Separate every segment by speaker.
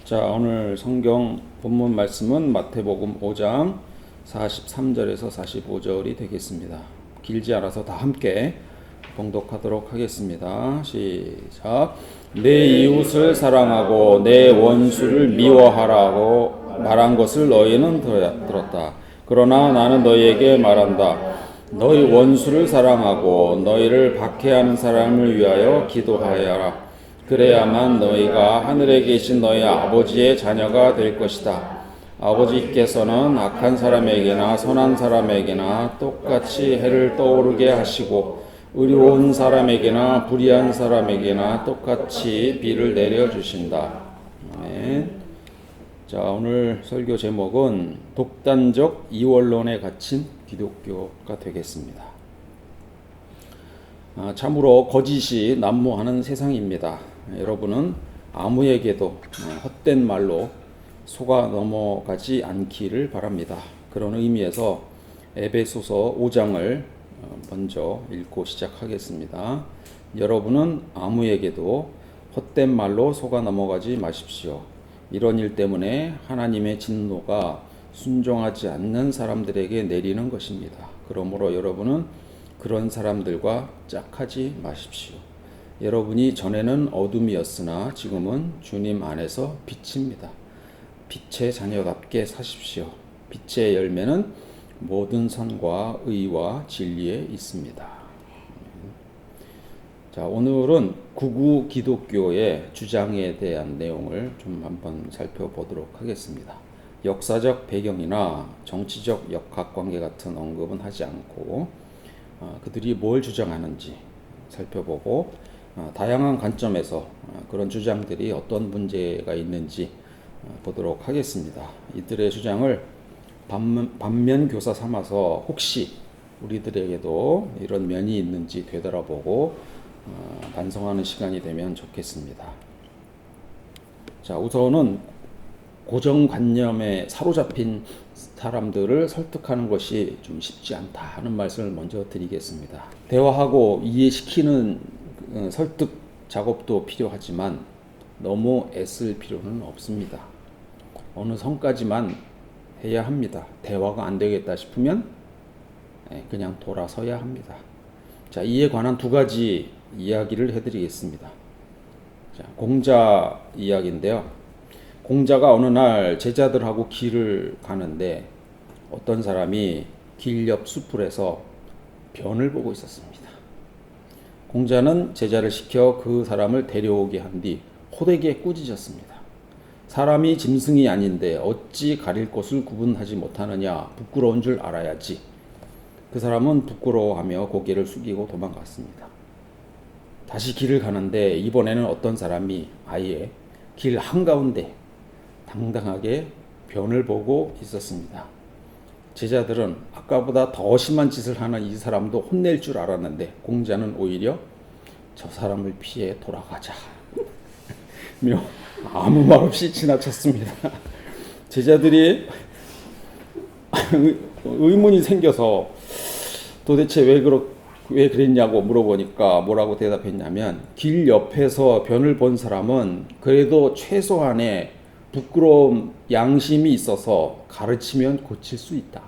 Speaker 1: 자, 오늘 성경 본문 말씀은 마태복음 5장 43절에서 45절이 되겠습니다. 길지 않아서 다 함께 봉독하도록 하겠습니다. 시작. 내 이웃을 사랑하고 내 원수를 미워하라고 말한 것을 너희는 들었다. 그러나 나는 너희에게 말한다. 너희 원수를 사랑하고 너희를 박해하는 사람을 위하여 기도하여라. 그래야만 너희가 하늘에 계신 너희 아버지의 자녀가 될 것이다. 아버지께서는 악한 사람에게나 선한 사람에게나 똑같이 해를 떠오르게 하시고 의로운 사람에게나 불의한 사람에게나 똑같이 비를 내려주신다. 아멘. 자, 오늘 설교 제목은 독단적 이원론에 갇힌 기독교가 되겠습니다. 참으로 거짓이 난무하는 세상입니다. 여러분은 아무에게도 헛된 말로 속아 넘어가지 않기를 바랍니다. 그런 의미에서 에베소서 5장을 먼저 읽고 시작하겠습니다. 여러분은 아무에게도 헛된 말로 속아 넘어가지 마십시오. 이런 일 때문에 하나님의 진노가 순종하지 않는 사람들에게 내리는 것입니다. 그러므로 여러분은 그런 사람들과 짝하지 마십시오. 여러분이 전에는 어둠이었으나 지금은 주님 안에서 빛입니다. 빛의 자녀답게 사십시오. 빛의 열매는 모든 선과 의와 진리에 있습니다. 자, 오늘은 구구 기독교의 주장에 대한 내용을 좀 한번 살펴보도록 하겠습니다. 역사적 배경이나 정치적 역학관계 같은 언급은 하지 않고 그들이 뭘 주장하는지 살펴보고 다양한 관점에서 그런 주장들이 어떤 문제가 있는지 보도록 하겠습니다. 이들의 주장을 반면교사 삼아서 혹시 우리들에게도 이런 면이 있는지 되돌아보고 반성하는 시간이 되면 좋겠습니다. 자, 우선은 고정관념에 사로잡힌 사람들을 설득하는 것이 좀 쉽지 않다 하는 말씀을 먼저 드리겠습니다. 대화하고 이해시키는 설득 작업도 필요하지만 너무 애쓸 필요는 없습니다. 어느 선까지만 해야 합니다. 대화가 안 되겠다 싶으면 그냥 돌아서야 합니다. 자, 이에 관한 두 가지 이야기를 해드리겠습니다. 자, 공자 이야기인데요. 공자가 어느 날 제자들하고 길을 가는데 어떤 사람이 길 옆 숲풀에서 변을 보고 있었습니다. 공자는 제자를 시켜 그 사람을 데려오게 한 뒤 호되게 꾸짖었습니다. 사람이 짐승이 아닌데 어찌 가릴 것을 구분하지 못하느냐. 부끄러운 줄 알아야지. 그 사람은 부끄러워하며 고개를 숙이고 도망갔습니다. 다시 길을 가는데 이번에는 어떤 사람이 아예 길 한가운데 당당하게 변을 보고 있었습니다. 제자들은 아까보다 더 심한 짓을 하는 이 사람도 혼낼 줄 알았는데 공자는 오히려 저 사람을 피해 돌아가자 며 아무 말 없이 지나쳤습니다. 제자들이 의문이 생겨서 도대체 왜 그랬냐고 물어보니까 뭐라고 대답했냐면 길 옆에서 변을 본 사람은 그래도 최소한의 부끄러움, 양심이 있어서 가르치면 고칠 수 있다.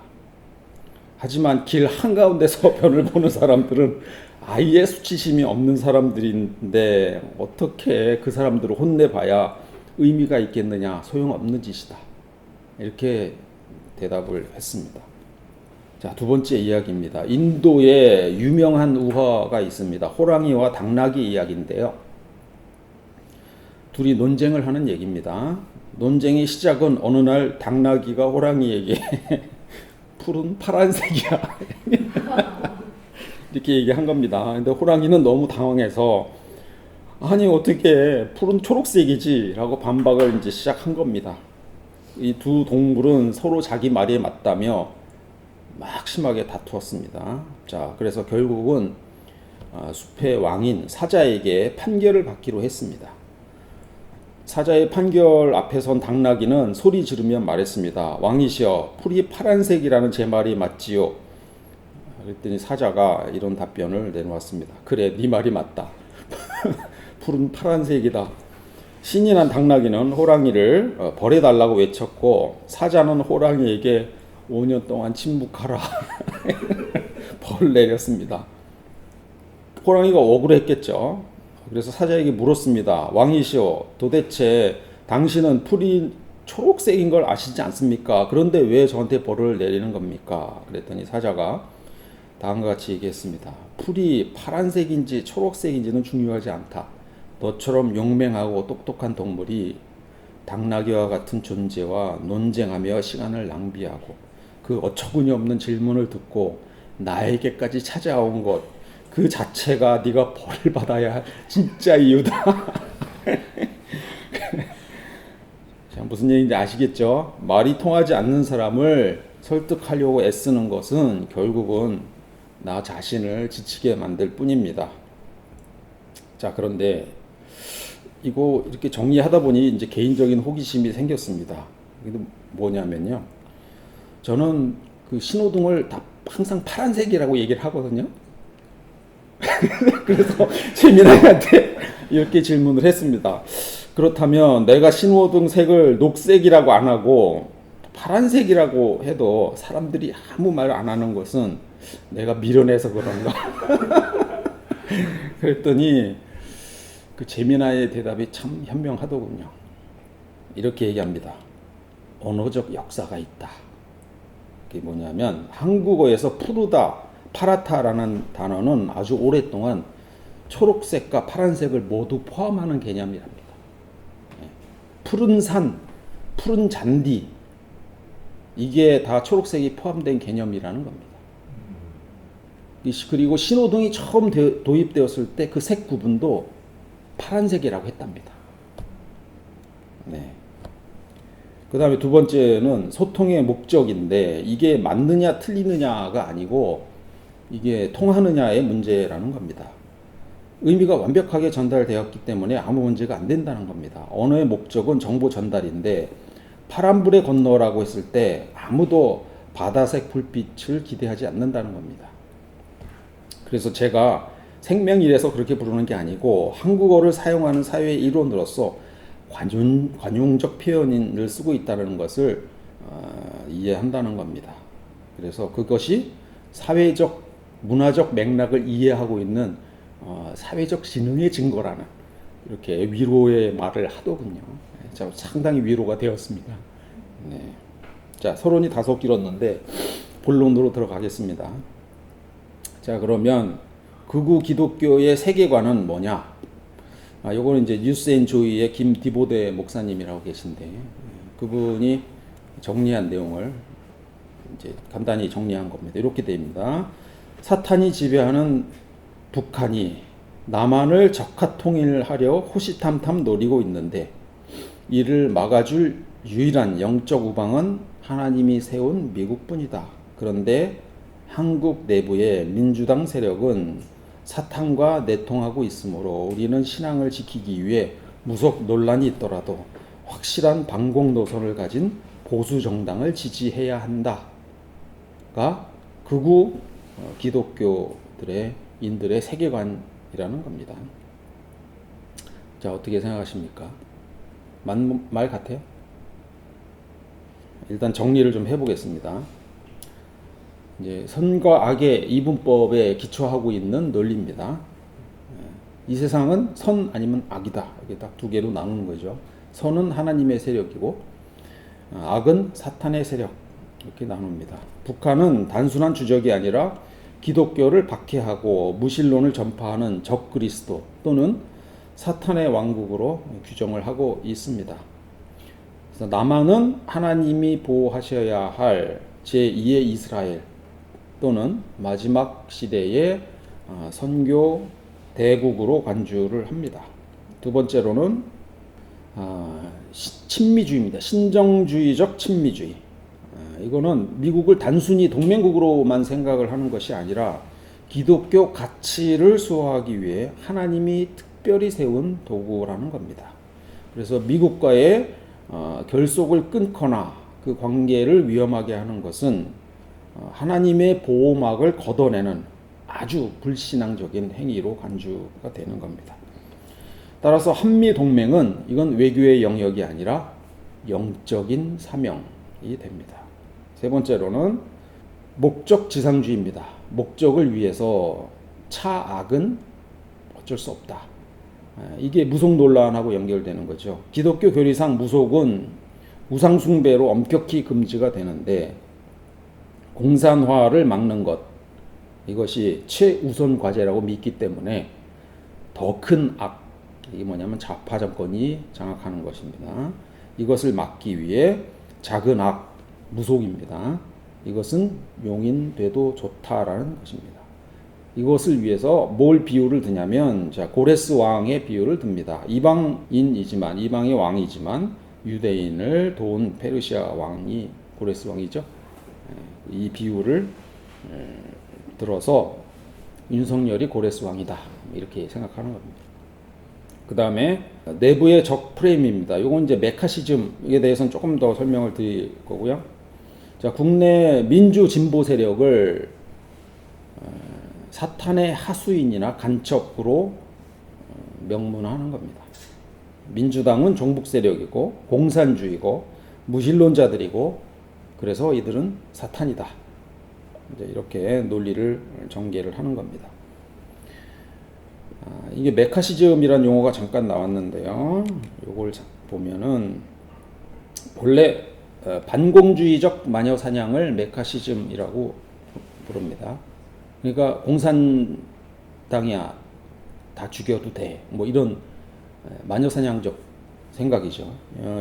Speaker 1: 하지만 길 한가운데서 변을 보는 사람들은 아예 수치심이 없는 사람들인데 어떻게 그 사람들을 혼내봐야 의미가 있겠느냐. 소용없는 짓이다. 이렇게 대답을 했습니다. 자, 두 번째 이야기입니다. 인도에 유명한 우화가 있습니다. 호랑이와 당나귀 이야기인데요. 둘이 논쟁을 하는 얘기입니다. 논쟁의 시작은 어느 날 당나귀가 호랑이에게 푸른 파란색이야 이렇게 얘기한 겁니다. 근데 호랑이는 너무 당황해서 아니 어떻게 푸른 초록색이지 라고 반박을 이제 시작한 겁니다. 이 두 동물은 서로 자기 말이 맞다며 막 심하게 다투었습니다. 자, 그래서 결국은 숲의 왕인 사자에게 판결을 받기로 했습니다. 사자의 판결 앞에 선 당나귀는 소리 지르며 말했습니다. 왕이시여, 풀이 파란색이라는 제 말이 맞지요? 그랬더니 사자가 이런 답변을 내놓았습니다. 그래, 네 말이 맞다. 풀은 파란색이다. 신이 난 당나귀는 호랑이를 벌해달라고 외쳤고 사자는 호랑이에게 5년 동안 침묵하라 벌을 내렸습니다. 호랑이가 억울했겠죠. 그래서 사자에게 물었습니다. 왕이시여, 도대체 당신은 풀이 초록색인 걸 아시지 않습니까? 그런데 왜 저한테 벌을 내리는 겁니까? 그랬더니 사자가 다음과 같이 얘기했습니다. 풀이 파란색인지 초록색인지는 중요하지 않다. 너처럼 용맹하고 똑똑한 동물이 당나귀와 같은 존재와 논쟁하며 시간을 낭비하고 그 어처구니 없는 질문을 듣고 나에게까지 찾아온 것, 그 자체가 네가 벌을 받아야 할 진짜 이유다. 자, 무슨 얘기인지 아시겠죠? 말이 통하지 않는 사람을 설득하려고 애쓰는 것은 결국은 나 자신을 지치게 만들 뿐입니다. 자, 그런데 이거 이렇게 정리하다 보니 이제 개인적인 호기심이 생겼습니다. 이게 뭐냐면요. 저는 그 신호등을 다 항상 파란색이라고 얘기를 하거든요. 그래서 재민아한테 이렇게 질문을 했습니다. 그렇다면 내가 신호등 색을 녹색이라고 안 하고 파란색이라고 해도 사람들이 아무 말 안 하는 것은 내가 미련해서 그런가? 그랬더니 그 재민아의 대답이 참 현명하더군요. 이렇게 얘기합니다. 언어적 역사가 있다. 그게 뭐냐면 한국어에서 푸르다, 파랗다라는 단어는 아주 오랫동안 초록색과 파란색을 모두 포함하는 개념이랍니다. 푸른 산, 푸른 잔디, 이게 다 초록색이 포함된 개념이라는 겁니다. 그리고 신호등이 처음 도입되었을 때 그 색 구분도 파란색이라고 했답니다. 네. 그 다음에 두 번째는 소통의 목적인데 이게 맞느냐 틀리느냐가 아니고 이게 통하느냐의 문제라는 겁니다. 의미가 완벽하게 전달되었기 때문에 아무 문제가 안 된다는 겁니다. 언어의 목적은 정보 전달인데 파란불에 건너라고 했을 때 아무도 바다색 불빛을 기대하지 않는다는 겁니다. 그래서 제가 생명이라서 그렇게 부르는 게 아니고 한국어를 사용하는 사회의 일원으로서 관용적 표현을 쓰고 있다는 것을 이해한다는 겁니다. 그래서 그것이 사회적, 문화적 맥락을 이해하고 있는 사회적 지능의 증거라는 이렇게 위로의 말을 하더군요. 자, 상당히 위로가 되었습니다. 네. 자, 서론이 다소 길었는데 본론으로 들어가겠습니다. 자, 그러면 극우 기독교의 세계관은 뭐냐? 요거는 이제 뉴스앤조이의 김디보데 목사님이라고 계신데 그분이 정리한 내용을 이제 간단히 정리한 겁니다. 이렇게 됩니다. 사탄이 지배하는 북한이 남한을 적화 통일하려 호시탐탐 노리고 있는데 이를 막아줄 유일한 영적 우방은 하나님이 세운 미국뿐이다. 그런데 한국 내부의 민주당 세력은 사탄과 내통하고 있으므로 우리는 신앙을 지키기 위해 무속 논란이 있더라도 확실한 반공 노선을 가진 보수 정당을 지지해야 한다가 극우 기독교들의 인들의 세계관이라는 겁니다. 자, 어떻게 생각하십니까? 맞는 말 같아요? 일단 정리를 좀 해보겠습니다. 이제 선과 악의 이분법에 기초하고 있는 논리입니다. 이 세상은 선 아니면 악이다. 이게 딱 두 개로 나누는 거죠. 선은 하나님의 세력이고 악은 사탄의 세력 이렇게 나눕니다. 북한은 단순한 주적이 아니라 기독교를 박해하고 무신론을 전파하는 적그리스도 또는 사탄의 왕국으로 규정을 하고 있습니다. 그래서 남한은 하나님이 보호하셔야 할 제2의 이스라엘 또는 마지막 시대의 선교 대국으로 간주를 합니다. 두 번째로는 친미주의입니다. 신정주의적 친미주의. 이거는 미국을 단순히 동맹국으로만 생각을 하는 것이 아니라 기독교 가치를 수호하기 위해 하나님이 특별히 세운 도구라는 겁니다. 그래서 미국과의 결속을 끊거나 그 관계를 위험하게 하는 것은 하나님의 보호막을 걷어내는 아주 불신앙적인 행위로 간주가 되는 겁니다. 따라서 한미 동맹은 이건 외교의 영역이 아니라 영적인 사명이 됩니다. 세 번째로는 목적 지상주의입니다. 목적을 위해서 차악은 어쩔 수 없다. 이게 무속 논란하고 연결되는 거죠. 기독교 교리상 무속은 우상 숭배로 엄격히 금지가 되는데 공산화를 막는 것, 이것이 최우선 과제라고 믿기 때문에 더 큰 악, 이게 뭐냐면 좌파 정권이 장악하는 것입니다. 이것을 막기 위해 작은 악, 무속입니다. 이것은 용인돼도 좋다라는 것입니다. 이것을 위해서 뭘 비유를 드냐면, 자, 고레스 왕의 비유를 듭니다. 이방의 왕이지만 유대인을 도운 페르시아 왕이 고레스 왕이죠. 이 비유를 들어서 윤석열이 고레스 왕이다, 이렇게 생각하는 겁니다. 그 다음에 내부의 적 프레임입니다. 이건 이제 메카시즘에 대해서는 조금 더 설명을 드릴 거고요. 자, 국내 민주 진보 세력을 사탄의 하수인이나 간첩으로 명문하는 겁니다. 민주당은 종북 세력이고 공산주의고 무신론자들이고, 그래서 이들은 사탄이다, 이제 이렇게 논리를 전개를 하는 겁니다. 이게 메카시즘이라는 용어가 잠깐 나왔는데요. 이걸 보면은 본래 반공주의적 마녀 사냥을 메카시즘이라고 부릅니다. 그러니까 공산당이야 다 죽여도 돼, 뭐 이런 마녀 사냥적 생각이죠.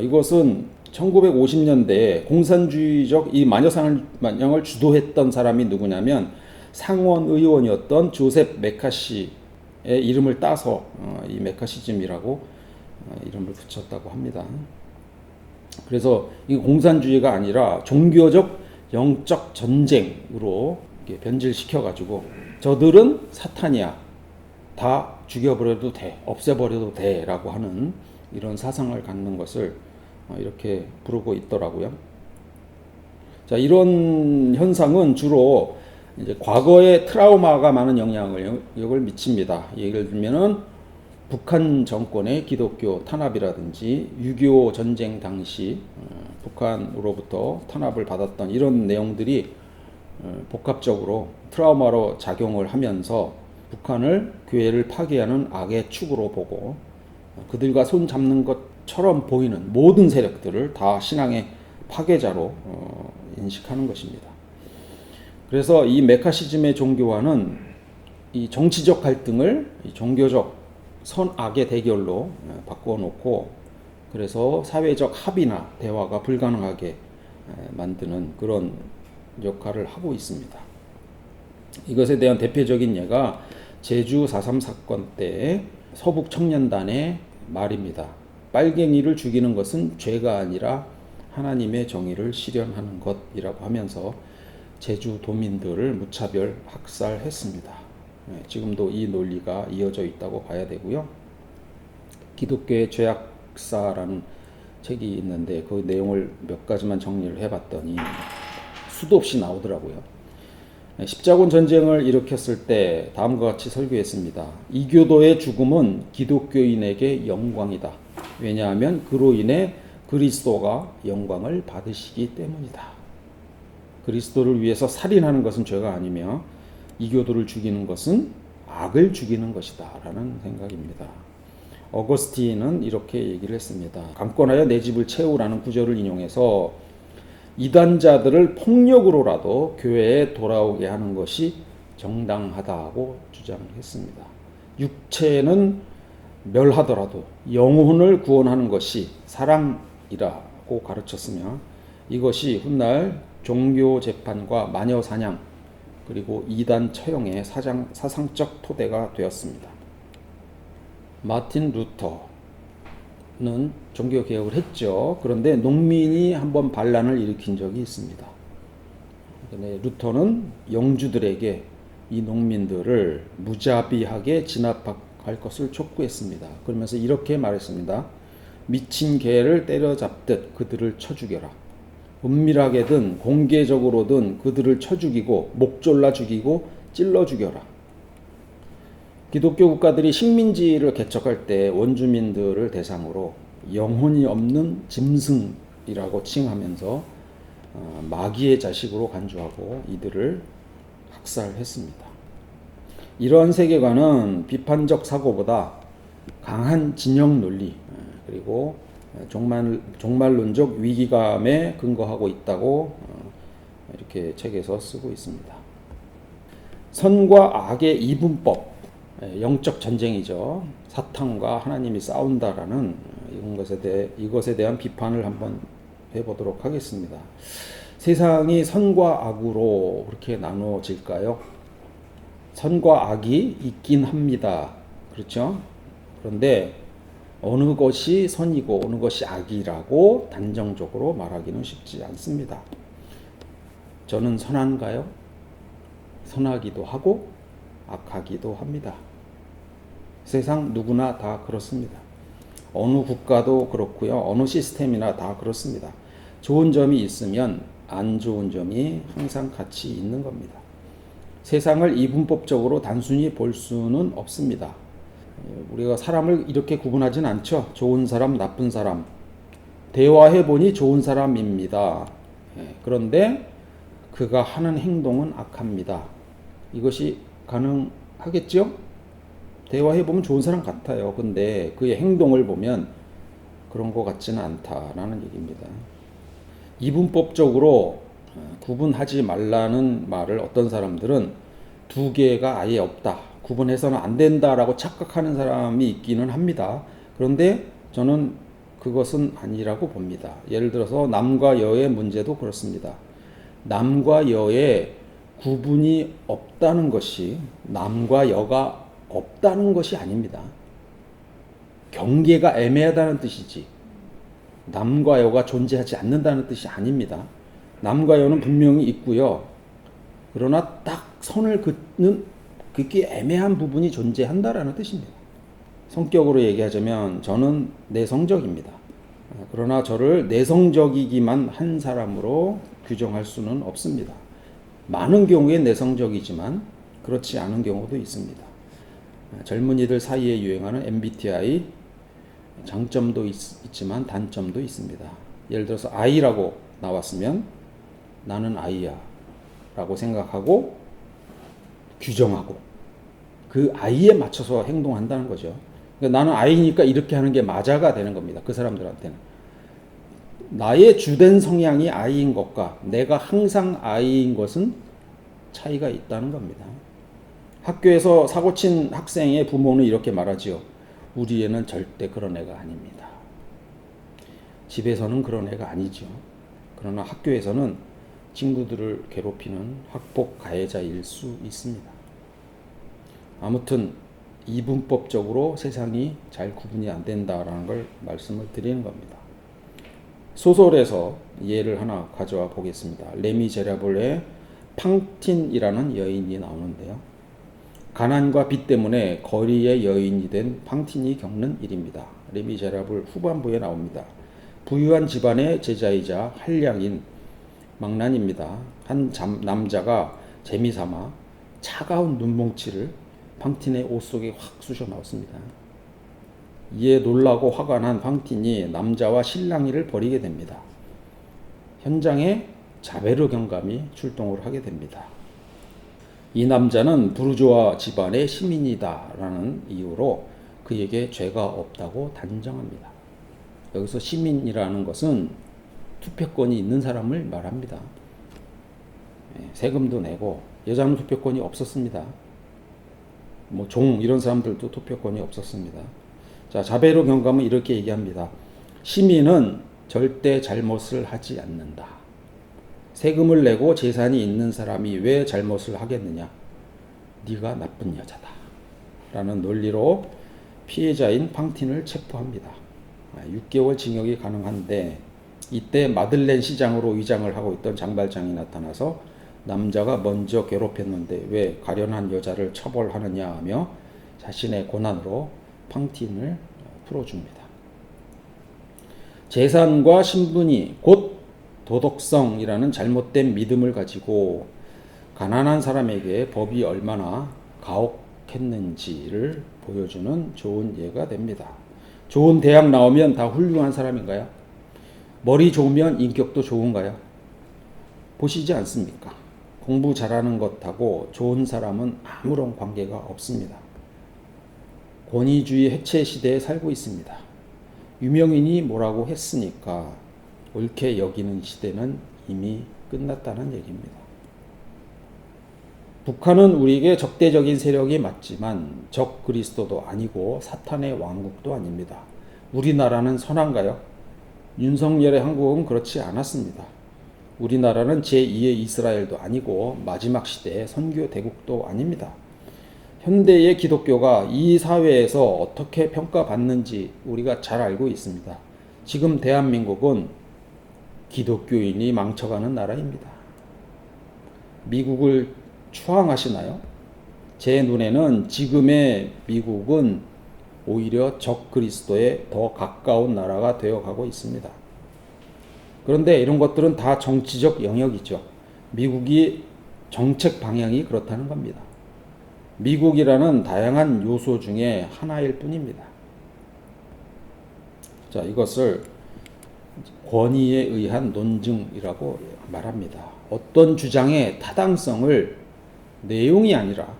Speaker 1: 이것은 1950년대에 공산주의적 이 마녀 사냥을 주도했던 사람이 누구냐면 상원 의원이었던 조셉 메카시의 이름을 따서 이 메카시즘이라고 이름을 붙였다고 합니다. 그래서 이 공산주의가 아니라 종교적 영적 전쟁으로 변질시켜 가지고 저들은 사탄이야, 다 죽여버려도 돼, 없애버려도 돼 라고 하는 이런 사상을 갖는 것을 이렇게 부르고 있더라고요. 자, 이런 현상은 주로 이제 과거의 트라우마가 많은 영향을 미칩니다. 예를 들면은 북한 정권의 기독교 탄압이라든지 6.25 전쟁 당시 북한으로부터 탄압을 받았던 이런 내용들이 복합적으로 트라우마로 작용을 하면서 북한을 교회를 파괴하는 악의 축으로 보고 그들과 손 잡는 것처럼 보이는 모든 세력들을 다 신앙의 파괴자로 인식하는 것입니다. 그래서 이 메카시즘의 종교화는 이 정치적 갈등을 이 종교적 선악의 대결로 바꾸어 놓고, 그래서 사회적 합의나 대화가 불가능하게 만드는 그런 역할을 하고 있습니다. 이것에 대한 대표적인 예가 제주 4.3 사건 때 서북 청년단의 말입니다. 빨갱이를 죽이는 것은 죄가 아니라 하나님의 정의를 실현하는 것이라고 하면서 제주 도민들을 무차별 학살했습니다. 지금도 이 논리가 이어져 있다고 봐야 되고요. 기독교의 죄악사라는 책이 있는데 그 내용을 몇 가지만 정리를 해봤더니 수도 없이 나오더라고요. 십자군 전쟁을 일으켰을 때 다음과 같이 설교했습니다. 이교도의 죽음은 기독교인에게 영광이다. 왜냐하면 그로 인해 그리스도가 영광을 받으시기 때문이다. 그리스도를 위해서 살인하는 것은 죄가 아니며 이교도를 죽이는 것은 악을 죽이는 것이다 라는 생각입니다. 어거스틴은 이렇게 얘기를 했습니다. 강권하여 내 집을 채우라는 구절을 인용해서 이단자들을 폭력으로라도 교회에 돌아오게 하는 것이 정당하다고 주장을 했습니다. 육체는 멸하더라도 영혼을 구원하는 것이 사랑이라고 가르쳤으며, 이것이 훗날 종교 재판과 마녀 사냥 그리고 이단 처형의 사상적 토대가 되었습니다. 마틴 루터는 종교 개혁을 했죠. 그런데 농민이 한번 반란을 일으킨 적이 있습니다. 루터는 영주들에게 이 농민들을 무자비하게 진압할 것을 촉구했습니다. 그러면서 이렇게 말했습니다. 미친 개를 때려잡듯 그들을 쳐 죽여라. 은밀하게든 공개적으로든 그들을 쳐 죽이고 목 졸라 죽이고 찔러 죽여라. 기독교 국가들이 식민지를 개척할 때 원주민들을 대상으로 영혼이 없는 짐승이라고 칭하면서 마귀의 자식으로 간주하고 이들을 학살했습니다. 이러한 세계관은 비판적 사고보다 강한 진영 논리 그리고 종말론적 위기감에 근거하고 있다고 이렇게 책에서 쓰고 있습니다. 선과 악의 이분법, 영적 전쟁이죠. 사탄과 하나님이 싸운다라는 이것에 대한 비판을 한번 해보도록 하겠습니다. 세상이 선과 악으로 그렇게 나누어질까요? 선과 악이 있긴 합니다. 그렇죠? 그런데 어느 것이 선이고 어느 것이 악이라고 단정적으로 말하기는 쉽지 않습니다. 저는 선한가요? 선하기도 하고 악하기도 합니다. 세상 누구나 다 그렇습니다. 어느 국가도 그렇고요. 어느 시스템이나 다 그렇습니다. 좋은 점이 있으면 안 좋은 점이 항상 같이 있는 겁니다. 세상을 이분법적으로 단순히 볼 수는 없습니다. 우리가 사람을 이렇게 구분하진 않죠. 좋은 사람, 나쁜 사람. 대화해보니 좋은 사람입니다. 그런데 그가 하는 행동은 악합니다. 이것이 가능하겠죠? 대화해보면 좋은 사람 같아요. 근데 그의 행동을 보면 그런 것 같지는 않다라는 얘기입니다. 이분법적으로 구분하지 말라는 말을 어떤 사람들은 두 개가 아예 없다. 구분해서는 안 된다라고 착각하는 사람이 있기는 합니다. 그런데 저는 그것은 아니라고 봅니다. 예를 들어서 남과 여의 문제도 그렇습니다. 남과 여의 구분이 없다는 것이 남과 여가 없다는 것이 아닙니다. 경계가 애매하다는 뜻이지 남과 여가 존재하지 않는다는 뜻이 아닙니다. 남과 여는 분명히 있고요. 그러나 딱 선을 긋는 그게 애매한 부분이 존재한다라는 뜻입니다. 성격으로 얘기하자면 저는 내성적입니다. 그러나 저를 내성적이기만 한 사람으로 규정할 수는 없습니다. 많은 경우에 내성적이지만 그렇지 않은 경우도 있습니다. 젊은이들 사이에 유행하는 MBTI 장점도 있지만 단점도 있습니다. 예를 들어서 I라고 나왔으면 나는 I야 라고 생각하고 규정하고 그 I에 맞춰서 행동한다는 거죠. 그러니까 나는 I니까 이렇게 하는 게 맞아가 되는 겁니다. 그 사람들한테는. 나의 주된 성향이 I인 것과 내가 항상 I인 것은 차이가 있다는 겁니다. 학교에서 사고친 학생의 부모는 이렇게 말하지요. 우리 애는 절대 그런 애가 아닙니다. 집에서는 그런 애가 아니죠. 그러나 학교에서는 친구들을 괴롭히는 학폭 가해자일 수 있습니다. 아무튼 이분법적으로 세상이 잘 구분이 안 된다라는 걸 말씀을 드리는 겁니다. 소설에서 예를 하나 가져와 보겠습니다. 레미제라블의 팡틴이라는 여인이 나오는데요. 가난과 빚 때문에 거리의 여인이 된 팡틴이 겪는 일입니다. 레미제라블 후반부에 나옵니다. 부유한 집안의 제자이자 한량인 망난입니다. 한 남자가 재미삼아 차가운 눈뭉치를 팡틴의 옷 속에 확 쑤셔 넣었습니다. 이에 놀라고 화가 난 팡틴이 남자와 실랑이를 벌이게 됩니다. 현장에 자베르 경감이 출동을 하게 됩니다. 이 남자는 부르주아 집안의 시민이다라는 이유로 그에게 죄가 없다고 단정합니다. 여기서 시민이라는 것은 투표권이 있는 사람을 말합니다. 세금도 내고 여자는 투표권이 없었습니다. 뭐 종 이런 사람들도 투표권이 없었습니다. 자, 자베르 경감은 이렇게 얘기합니다. 시민은 절대 잘못을 하지 않는다. 세금을 내고 재산이 있는 사람이 왜 잘못을 하겠느냐? 네가 나쁜 여자다. 라는 논리로 피해자인 팡틴을 체포합니다. 6개월 징역이 가능한데 이때 마들렌 시장으로 위장을 하고 있던 장발장이 나타나서 남자가 먼저 괴롭혔는데 왜 가련한 여자를 처벌하느냐 하며 자신의 고난으로 팡틴을 풀어줍니다. 재산과 신분이 곧 도덕성이라는 잘못된 믿음을 가지고 가난한 사람에게 법이 얼마나 가혹 어떻겠는지를 보여주는 좋은 예가 됩니다. 좋은 대학 나오면 다 훌륭한 사람인가요? 머리 좋으면 인격도 좋은가요? 보시지 않습니까? 공부 잘하는 것하고 좋은 사람은 아무런 관계가 없습니다. 권위주의 해체 시대에 살고 있습니다. 유명인이 뭐라고 했으니까 옳게 여기는 시대는 이미 끝났다는 얘기입니다. 북한은 우리에게 적대적인 세력이 맞지만 적 그리스도도 아니고 사탄의 왕국도 아닙니다. 우리나라는 선한가요? 윤석열의 한국은 그렇지 않았습니다. 우리나라는 제2의 이스라엘도 아니고 마지막 시대의 선교 대국도 아닙니다. 현대의 기독교가 이 사회에서 어떻게 평가받는지 우리가 잘 알고 있습니다. 지금 대한민국은 기독교인이 망쳐가는 나라입니다. 미국을 추앙하시나요? 제 눈에는 지금의 미국은 오히려 적 그리스도에 더 가까운 나라가 되어가고 있습니다. 그런데 이런 것들은 다 정치적 영역이죠. 미국이 정책 방향이 그렇다는 겁니다. 미국이라는 다양한 요소 중에 하나일 뿐입니다. 자, 이것을 권위에 의한 논증이라고 말합니다. 어떤 주장의 타당성을 내용이 아니라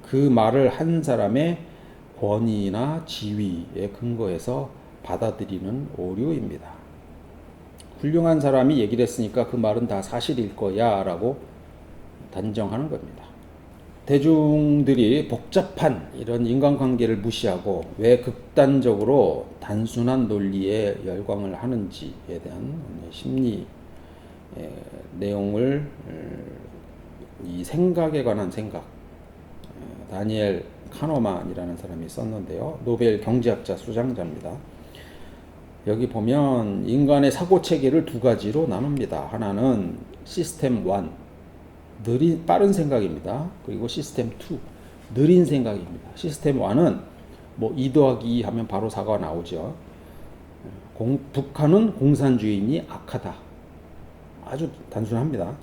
Speaker 1: 그 말을 한 사람의 권위나 지위에 근거해서 받아들이는 오류입니다. 훌륭한 사람이 얘기를 했으니까 그 말은 다 사실일 거야 라고 단정하는 겁니다. 대중들이 복잡한 이런 인간관계를 무시하고 왜 극단적으로 단순한 논리에 열광을 하는지에 대한 심리 내용을 이 생각에 관한 생각 다니엘 카너만이라는 사람이 썼는데요. 노벨 경제학자 수장자입니다. 여기 보면 인간의 사고 체계를 두 가지로 나눕니다. 하나는 시스템 1, 빠른 생각입니다. 그리고 시스템 2, 느린 생각입니다. 시스템 1은 뭐 2 더하기 2 하면 바로 4가 나오죠. 북한은 공산주의니 악하다. 아주 단순합니다.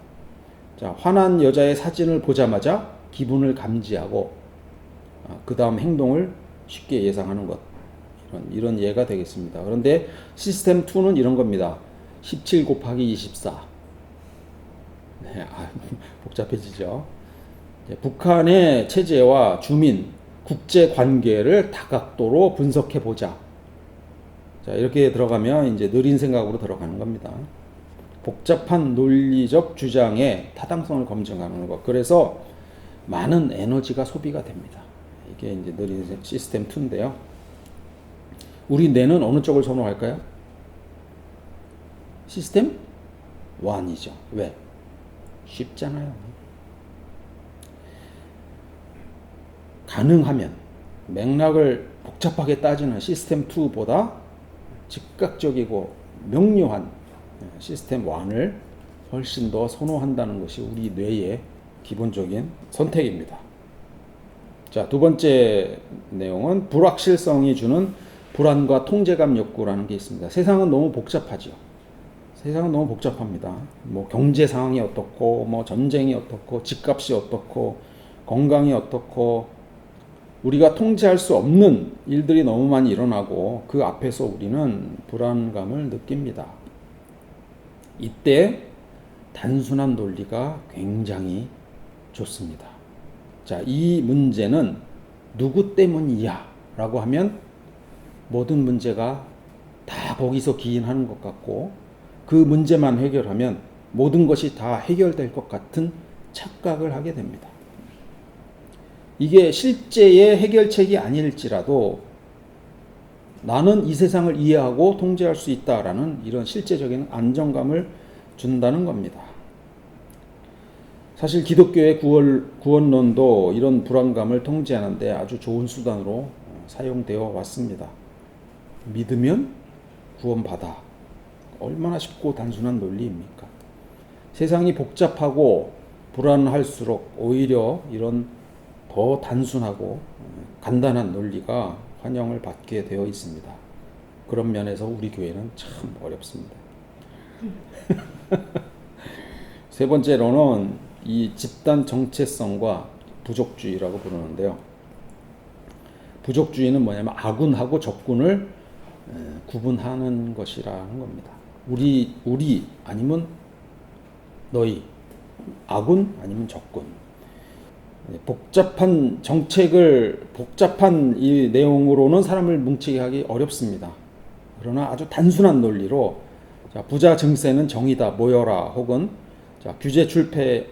Speaker 1: 자, 화난 여자의 사진을 보자마자 기분을 감지하고 그 다음 행동을 쉽게 예상하는 것. 이런 예가 되겠습니다. 그런데 시스템 2는 이런 겁니다. 17 곱하기 24. 네, 복잡해지죠. 북한의 체제와 주민, 국제 관계를 다각도로 분석해 보자. 자, 이렇게 들어가면 이제 느린 생각으로 들어가는 겁니다. 복잡한 논리적 주장의 타당성을 검증하는 것. 그래서 많은 에너지가 소비가 됩니다. 이게 이제 느린 시스템 2인데요. 우리 뇌는 어느 쪽을 선호할까요? 시스템 1이죠. 왜? 쉽잖아요. 가능하면 맥락을 복잡하게 따지는 시스템 2보다 즉각적이고 명료한 시스템 1을 훨씬 더 선호한다는 것이 우리 뇌의 기본적인 선택입니다. 자, 두 번째 내용은 불확실성이 주는 불안과 통제감 욕구라는 게 있습니다. 세상은 너무 복잡하죠. 세상은 너무 복잡합니다. 뭐 경제 상황이 어떻고, 뭐 전쟁이 어떻고, 집값이 어떻고, 건강이 어떻고, 우리가 통제할 수 없는 일들이 너무 많이 일어나고 그 앞에서 우리는 불안감을 느낍니다. 이때 단순한 논리가 굉장히 좋습니다. 자, 이 문제는 누구 때문이야? 라고 하면 모든 문제가 다 거기서 기인하는 것 같고 그 문제만 해결하면 모든 것이 다 해결될 것 같은 착각을 하게 됩니다. 이게 실제의 해결책이 아닐지라도 나는 이 세상을 이해하고 통제할 수 있다라는 이런 실제적인 안정감을 준다는 겁니다. 사실 기독교의 구원론도 이런 불안감을 통제하는데 아주 좋은 수단으로 사용되어 왔습니다. 믿으면 구원받아. 얼마나 쉽고 단순한 논리입니까? 세상이 복잡하고 불안할수록 오히려 이런 더 단순하고 간단한 논리가 환영을 받게 되어 있습니다. 그런 면에서 우리 교회는 참 어렵습니다. 세 번째로는 이 집단 정체성과 부족주의라고 부르는데요. 부족주의는 뭐냐면 아군하고 적군을 구분하는 것이라는 겁니다. 우리 아니면 너희, 아군 아니면 적군. 복잡한 정책을 복잡한 이 내용으로는 사람을 뭉치게 하기 어렵습니다. 그러나 아주 단순한 논리로 자, 부자 증세는 정의다 모여라 혹은 자, 규제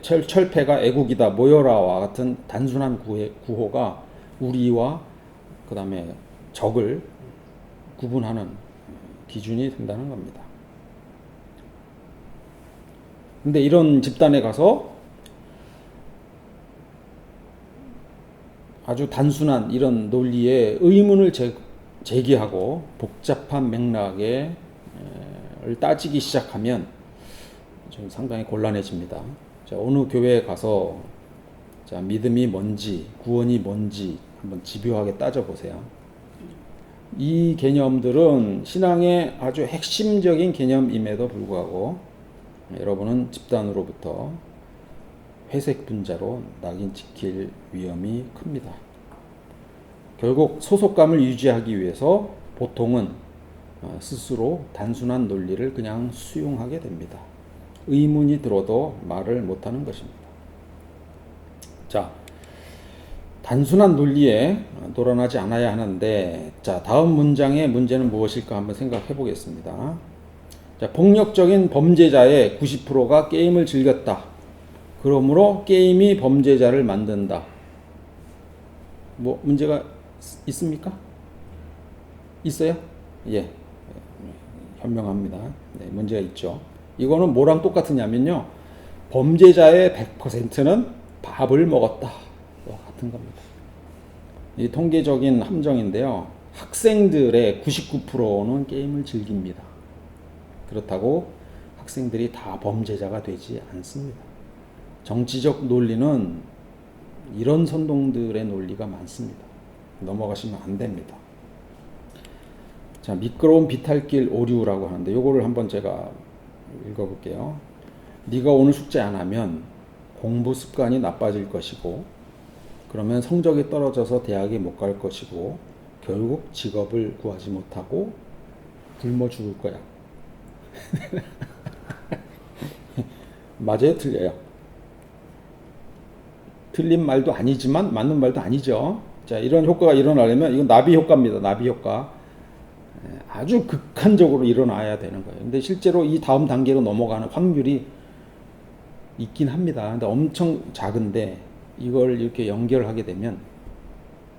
Speaker 1: 철폐가 애국이다 모여라와 같은 단순한 구호가 우리와 그 다음에 적을 구분하는 기준이 된다는 겁니다. 근데 이런 집단에 가서 아주 단순한 이런 논리에 의문을 제기하고 복잡한 맥락을 따지기 시작하면 좀 상당히 곤란해집니다. 자, 어느 교회에 가서 자, 믿음이 뭔지, 구원이 뭔지 한번 집요하게 따져보세요. 이 개념들은 신앙의 아주 핵심적인 개념임에도 불구하고 여러분은 집단으로부터 회색 분자로 낙인 찍힐 위험이 큽니다. 결국 소속감을 유지하기 위해서 보통은 스스로 단순한 논리를 그냥 수용하게 됩니다. 의문이 들어도 말을 못하는 것입니다. 자, 단순한 논리에 놀아나지 않아야 하는데, 자, 다음 문장의 문제는 무엇일까 한번 생각해 보겠습니다. 자, 폭력적인 범죄자의 90%가 게임을 즐겼다. 그러므로 게임이 범죄자를 만든다. 뭐 문제가 있습니까? 있어요? 예, 현명합니다. 네, 문제가 있죠. 이거는 뭐랑 똑같으냐면요, 범죄자의 100%는 밥을 먹었다 같은 겁니다. 이 통계적인 함정인데요, 학생들의 99%는 게임을 즐깁니다. 그렇다고 학생들이 다 범죄자가 되지 않습니다. 정치적 논리는 이런 선동들의 논리가 많습니다. 넘어가시면 안 됩니다. 자, 미끄러운 비탈길 오류라고 하는데 요거를 한번 제가 읽어볼게요. 네가 오늘 숙제 안 하면 공부 습관이 나빠질 것이고, 그러면 성적이 떨어져서 대학에 못 갈 것이고, 결국 직업을 구하지 못하고 굶어 죽을 거야. 맞아요? 틀려요? 틀린 말도 아니지만 맞는 말도 아니죠. 자, 이런 효과가 일어나려면 이건 나비 효과입니다. 나비 효과. 아주 극한적으로 일어나야 되는 거예요. 근데 실제로 이 다음 단계로 넘어가는 확률이 있긴 합니다. 근데 엄청 작은데 이걸 이렇게 연결하게 되면,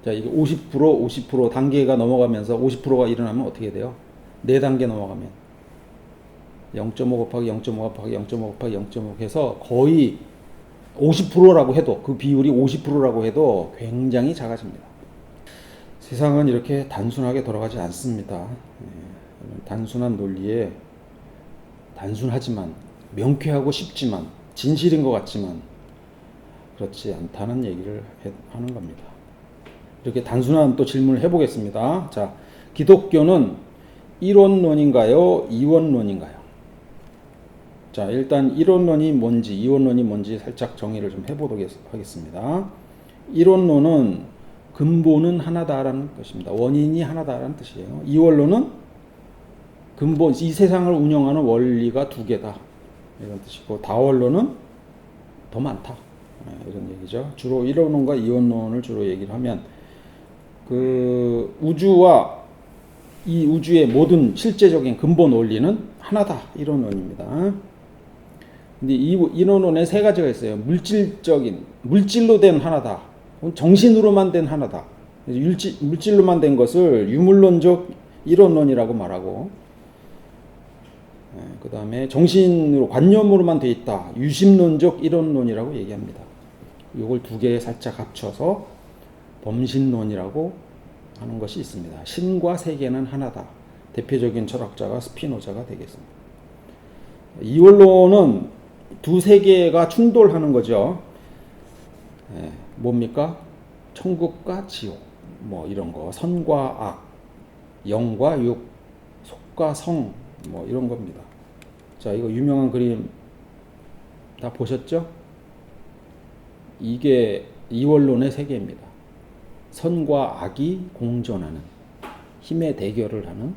Speaker 1: 자, 이게 50% 단계가 넘어가면서 50%가 일어나면 어떻게 돼요? 4단계 넘어가면 0.5 곱하기 0.5 곱하기 0.5 곱하기 0.5 해서 거의 50%라고 해도, 그 비율이 50%라고 해도 굉장히 작아집니다. 세상은 이렇게 단순하게 돌아가지 않습니다. 단순한 논리에 단순하지만, 명쾌하고 쉽지만, 진실인 것 같지만 그렇지 않다는 얘기를 하는 겁니다. 이렇게 단순한 또 질문을 해보겠습니다. 자, 기독교는 이원론인가요? 이원론인가요? 자, 일단 이론론이 뭔지, 이원론이 뭔지 살짝 정의를 좀 해보도록 하겠습니다. 이론론은 근본은 하나다라는 것입니다. 원인이 하나다라는 뜻이에요. 이원론은 근본, 이 세상을 운영하는 원리가 2개다. 이런 뜻이고, 다원론은 더 많다. 이런 얘기죠. 주로 이론론과 이원론을 주로 얘기를 하면, 그 우주와 이 우주의 모든 실제적인 근본 원리는 하나다. 이론론입니다. 근데 이 이론론에 3가지가 있어요. 물질로 된 하나다. 정신으로만 된 하나다. 물질로만 된 것을 유물론적 이론론이라고 말하고, 그 다음에 정신으로, 관념으로만 돼 있다. 유심론적 이론론이라고 얘기합니다. 이걸 2개 살짝 합쳐서 범신론이라고 하는 것이 있습니다. 신과 세계는 하나다. 대표적인 철학자가 스피노자가 되겠습니다. 이원론은 2세계가 충돌하는 거죠. 뭡니까? 천국과 지옥, 뭐 이런 거, 선과 악, 영과 육, 속과 성, 뭐 이런 겁니다. 자, 이거 유명한 그림 다 보셨죠? 이게 이원론의 세계입니다. 선과 악이 공존하는 힘의 대결을 하는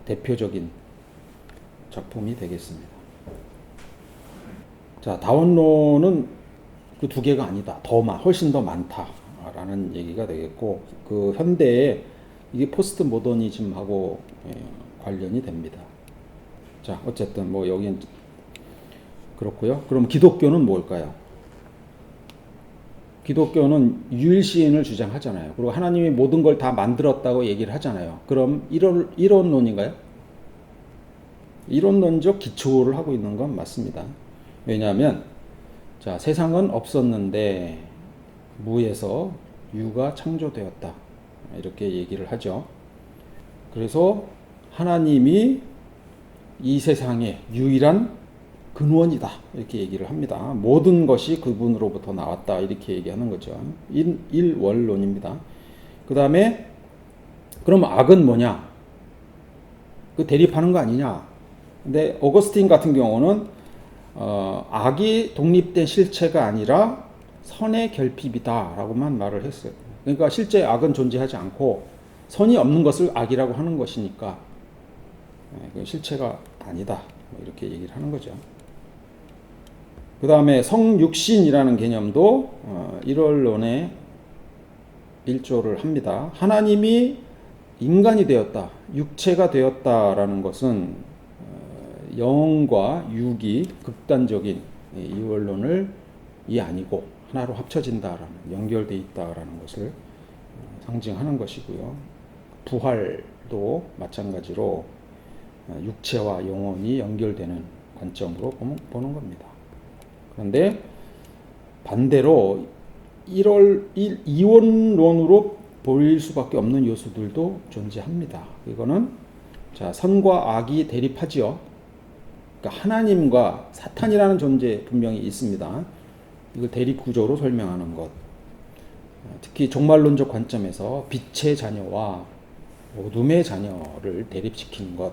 Speaker 1: 대표적인 작품이 되겠습니다. 자, 다원론은 그 두 개가 아니다. 훨씬 더 많다라는 얘기가 되겠고, 그 현대에 이게 포스트 모더니즘하고 관련이 됩니다. 자, 어쨌든 뭐 여기는 그렇고요. 그럼 기독교는 뭘까요? 기독교는 유일시인을 주장하잖아요. 그리고 하나님이 모든 걸 다 만들었다고 얘기를 하잖아요. 그럼 이론론인가요? 이론론적 기초를 하고 있는 건 맞습니다. 왜냐하면 자, 세상은 없었는데 무에서 유가 창조되었다. 이렇게 얘기를 하죠. 그래서 하나님이 이 세상의 유일한 근원이다. 이렇게 얘기를 합니다. 모든 것이 그분으로부터 나왔다. 이렇게 얘기하는 거죠. 일원론입니다. 그 다음에 그럼 악은 뭐냐? 그 대립하는 거 아니냐? 근데 어거스틴 같은 경우는 악이 독립된 실체가 아니라 선의 결핍이다라고만 말을 했어요. 그러니까 실제 악은 존재하지 않고 선이 없는 것을 악이라고 하는 것이니까 실체가 아니다. 이렇게 얘기를 하는 거죠. 그 다음에 성육신이라는 개념도 일원론에 일조를 합니다. 하나님이 인간이 되었다, 육체가 되었다라는 것은 영과 육이 극단적인 이원론이 아니고 하나로 합쳐진다라는, 연결되어 있다라는 것을 상징하는 것이고요. 부활도 마찬가지로 육체와 영혼이 연결되는 관점으로 보는 겁니다. 그런데 반대로 이원론으로 보일 수밖에 없는 요소들도 존재합니다. 이거는 자, 선과 악이 대립하지요. 그러니까 하나님과 사탄이라는 존재 분명히 있습니다. 이걸 대립 구조로 설명하는 것. 특히 종말론적 관점에서 빛의 자녀와 어둠의 자녀를 대립시키는 것.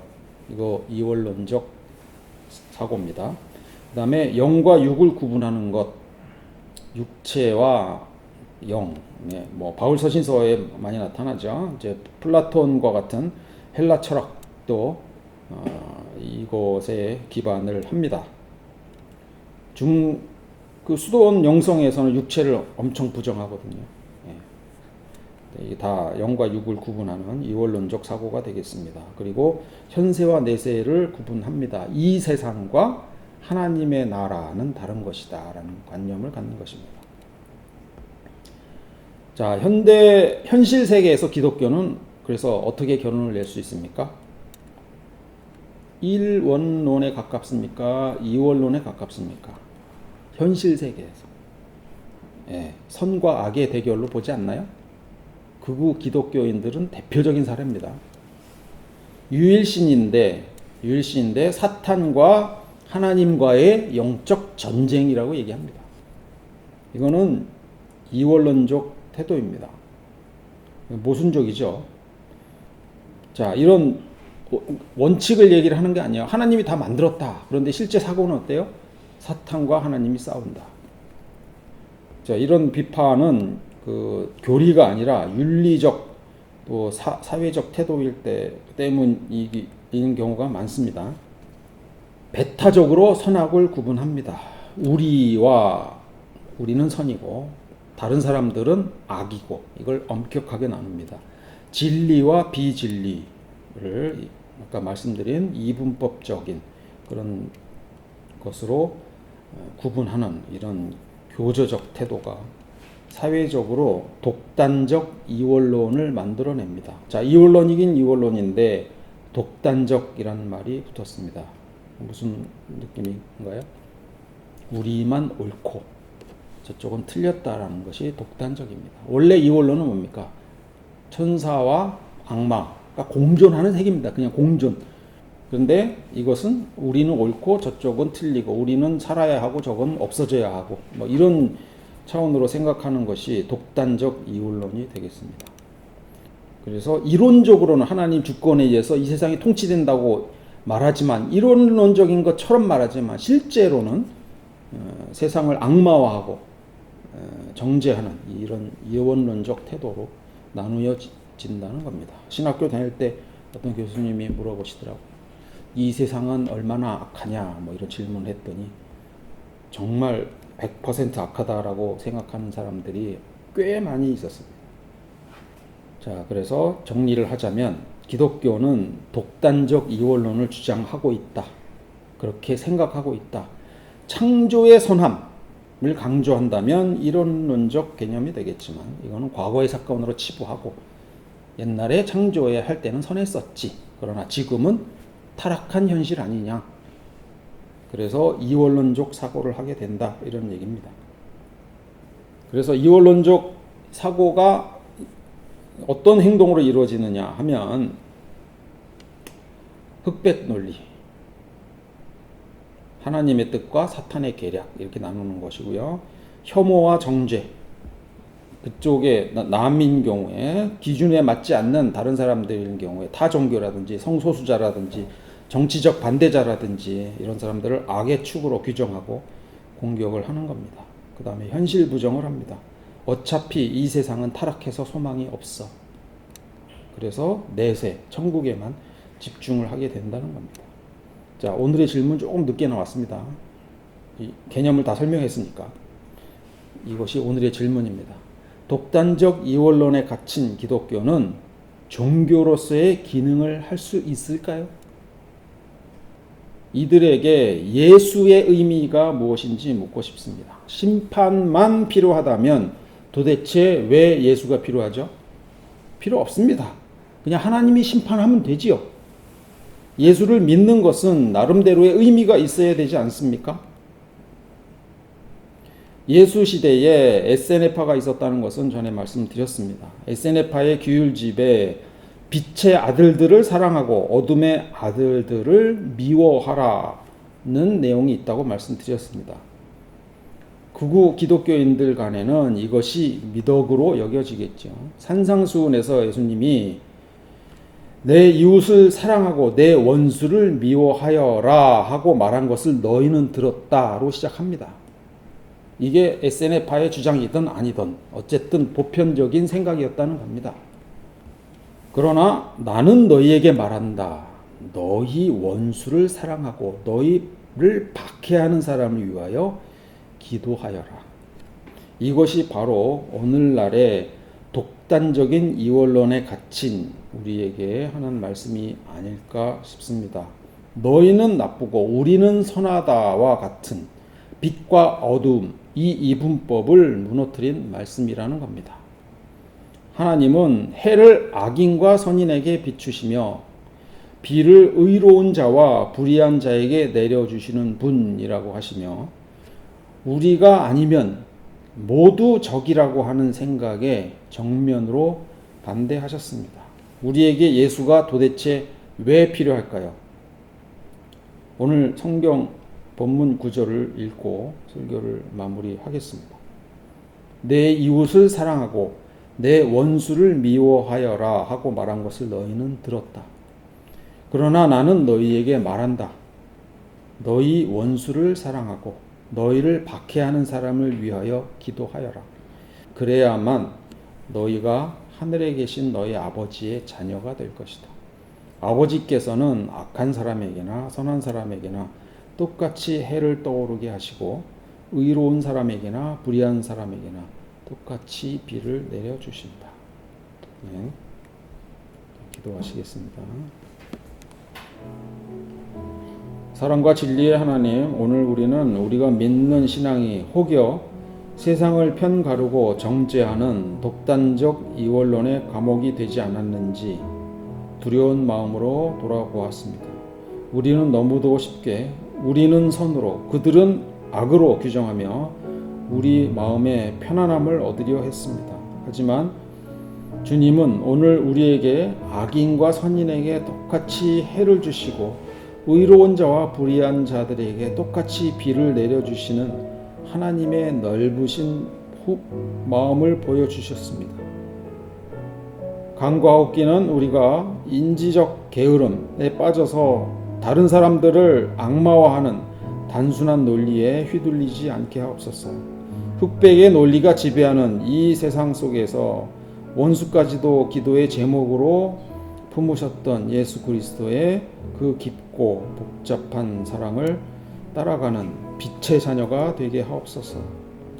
Speaker 1: 이거 이원론적 사고입니다. 그 다음에 영과 육을 구분하는 것. 육체와 영. 뭐 바울 서신서에 많이 나타나죠. 이제 플라톤과 같은 헬라 철학도 이것에 기반을 합니다. 그 수도원 영성에서는 육체를 엄청 부정하거든요. 이게 다 영과 육을 구분하는 이원론적 사고가 되겠습니다. 그리고 현세와 내세를 구분합니다. 이 세상과 하나님의 나라는 다른 것이다 라는 관념을 갖는 것입니다. 자, 현실 세계에서 기독교는 그래서 어떻게 결론을 낼 수 있습니까? 일원론에 가깝습니까? 이원론에 가깝습니까? 현실 세계에서. 선과 악의 대결로 보지 않나요? 극우 기독교인들은 대표적인 사례입니다. 유일신인데 사탄과 하나님과의 영적 전쟁이라고 얘기합니다. 이거는 이원론적 태도입니다. 모순적이죠. 자, 이런 원칙을 얘기를 하는 게 아니에요. 하나님이 다 만들었다. 그런데 실제 사고는 어때요? 사탄과 하나님이 싸운다. 자, 이런 비판은 그 교리가 아니라 윤리적 또 사회적 태도일 때문인 경우가 많습니다. 배타적으로 선악을 구분합니다. 우리는 선이고 다른 사람들은 악이고 이걸 엄격하게 나눕니다. 진리와 비진리를 아까 말씀드린 이분법적인 그런 것으로 구분하는 이런 교조적 태도가 사회적으로 독단적 이원론을 만들어냅니다. 자, 이원론이긴 이원론인데 독단적이라는 말이 붙었습니다. 무슨 느낌인가요? 우리만 옳고 저쪽은 틀렸다라는 것이 독단적입니다. 원래 이원론은 뭡니까? 천사와 악마가 공존하는 세계입니다. 그냥 공존. 그런데 이것은 우리는 옳고 저쪽은 틀리고 우리는 살아야 하고 저건 없어져야 하고 뭐 이런 차원으로 생각하는 것이 독단적 이원론이 되겠습니다. 그래서 이론적으로는 하나님 주권에 의해서 이 세상이 통치된다고 말하지만 이론론적인 것처럼 말하지만 실제로는 세상을 악마화하고 정죄하는 이런 이원론적 태도로 나누어진다는 겁니다. 신학교 다닐 때 어떤 교수님이 물어보시더라고요. 이 세상은 얼마나 악하냐 뭐 이런 질문을 했더니 정말 100% 악하다라고 생각하는 사람들이 꽤 많이 있었습니다. 자, 그래서 정리를 하자면 기독교는 독단적 이원론을 주장하고 있다. 그렇게 생각하고 있다. 창조의 선함을 강조한다면 이론론적 개념이 되겠지만 이거는 과거의 사건으로 치부하고 옛날에 창조할 때는 선했었지. 그러나 지금은 타락한 현실 아니냐. 그래서 이원론적 사고를 하게 된다. 이런 얘기입니다. 그래서 이원론적 사고가 어떤 행동으로 이루어지느냐 하면 흑백 논리, 하나님의 뜻과 사탄의 계략 이렇게 나누는 것이고요. 혐오와 정죄, 그쪽에 남인 경우에 기준에 맞지 않는 다른 사람들인 경우에 타 종교라든지 성소수자라든지 정치적 반대자라든지 이런 사람들을 악의 축으로 규정하고 공격을 하는 겁니다. 그 다음에 현실 부정을 합니다. 어차피 이 세상은 타락해서 소망이 없어. 그래서 내세, 천국에만 집중을 하게 된다는 겁니다. 자, 오늘의 질문 조금 늦게 나왔습니다. 이 개념을 다 설명했으니까. 이것이 오늘의 질문입니다. 독단적 이원론에 갇힌 기독교는 종교로서의 기능을 할 수 있을까요? 이들에게 예수의 의미가 무엇인지 묻고 싶습니다. 심판만 필요하다면 도대체 왜 예수가 필요하죠? 필요 없습니다. 그냥 하나님이 심판하면 되지요. 예수를 믿는 것은 나름대로의 의미가 있어야 되지 않습니까? 예수 시대에 에세네파가 있었다는 것은 전에 말씀드렸습니다. 에세네파의 규율집에 빛의 아들들을 사랑하고 어둠의 아들들을 미워하라는 내용이 있다고 말씀드렸습니다. 극우 기독교인들 간에는 이것이 미덕으로 여겨지겠죠. 산상수훈에서 예수님이 내 이웃을 사랑하고 내 원수를 미워하여라 하고 말한 것을 너희는 들었다로 시작합니다. 이게 에세네파의 주장이든 아니든 어쨌든 보편적인 생각이었다는 겁니다. 그러나 나는 너희에게 말한다. 너희 원수를 사랑하고 너희를 박해하는 사람을 위하여 기도하여라. 이것이 바로 오늘날의 독단적인 이원론에 갇힌 우리에게 하는 말씀이 아닐까 싶습니다. 너희는 나쁘고 우리는 선하다와 같은 빛과 어둠 이 이분법을 무너뜨린 말씀이라는 겁니다. 하나님은 해를 악인과 선인에게 비추시며 비를 의로운 자와 불의한 자에게 내려주시는 분이라고 하시며 우리가 아니면 모두 적이라고 하는 생각에 정면으로 반대하셨습니다. 우리에게 예수가 도대체 왜 필요할까요? 오늘 성경 본문 구절을 읽고 설교를 마무리하겠습니다. 내 이웃을 사랑하고 내 원수를 미워하여라 하고 말한 것을 너희는 들었다. 그러나 나는 너희에게 말한다. 너희 원수를 사랑하고 너희를 박해하는 사람을 위하여 기도하여라. 그래야만 너희가 하늘에 계신 너희 아버지의 자녀가 될 것이다. 아버지께서는 악한 사람에게나 선한 사람에게나 똑같이 해를 떠오르게 하시고 의로운 사람에게나 불의한 사람에게나 똑같이 비를 내려주신다. 네. 기도하시겠습니다. 사랑과 진리의 하나님, 오늘 우리는 우리가 믿는 신앙이 혹여 세상을 편가르고 정죄하는 독단적 이원론의 감옥이 되지 않았는지 두려운 마음으로 돌아보았습니다. 우리는 너무도 쉽게 우리는 선으로 그들은 악으로 규정하며 우리 마음에 편안함을 얻으려 했습니다. 하지만 주님은 오늘 우리에게 악인과 선인에게 똑같이 해를 주시고 의로운 자와 불의한 자들에게 똑같이 비를 내려주시는 하나님의 넓으신 마음을 보여주셨습니다. 강과 웃기는 우리가 인지적 게으름에 빠져서 다른 사람들을 악마화하는 단순한 논리에 휘둘리지 않게 하옵소서. 흑백의 논리가 지배하는 이 세상 속에서 원수까지도 기도의 제목으로 품으셨던 예수 그리스도의 그 깊고 복잡한 사랑을 따라가는 빛의 자녀가 되게 하옵소서.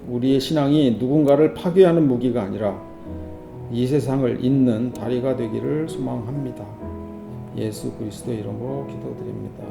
Speaker 1: 우리의 신앙이 누군가를 파괴하는 무기가 아니라 이 세상을 잇는 다리가 되기를 소망합니다. 예수 그리스도의 이름으로 기도드립니다.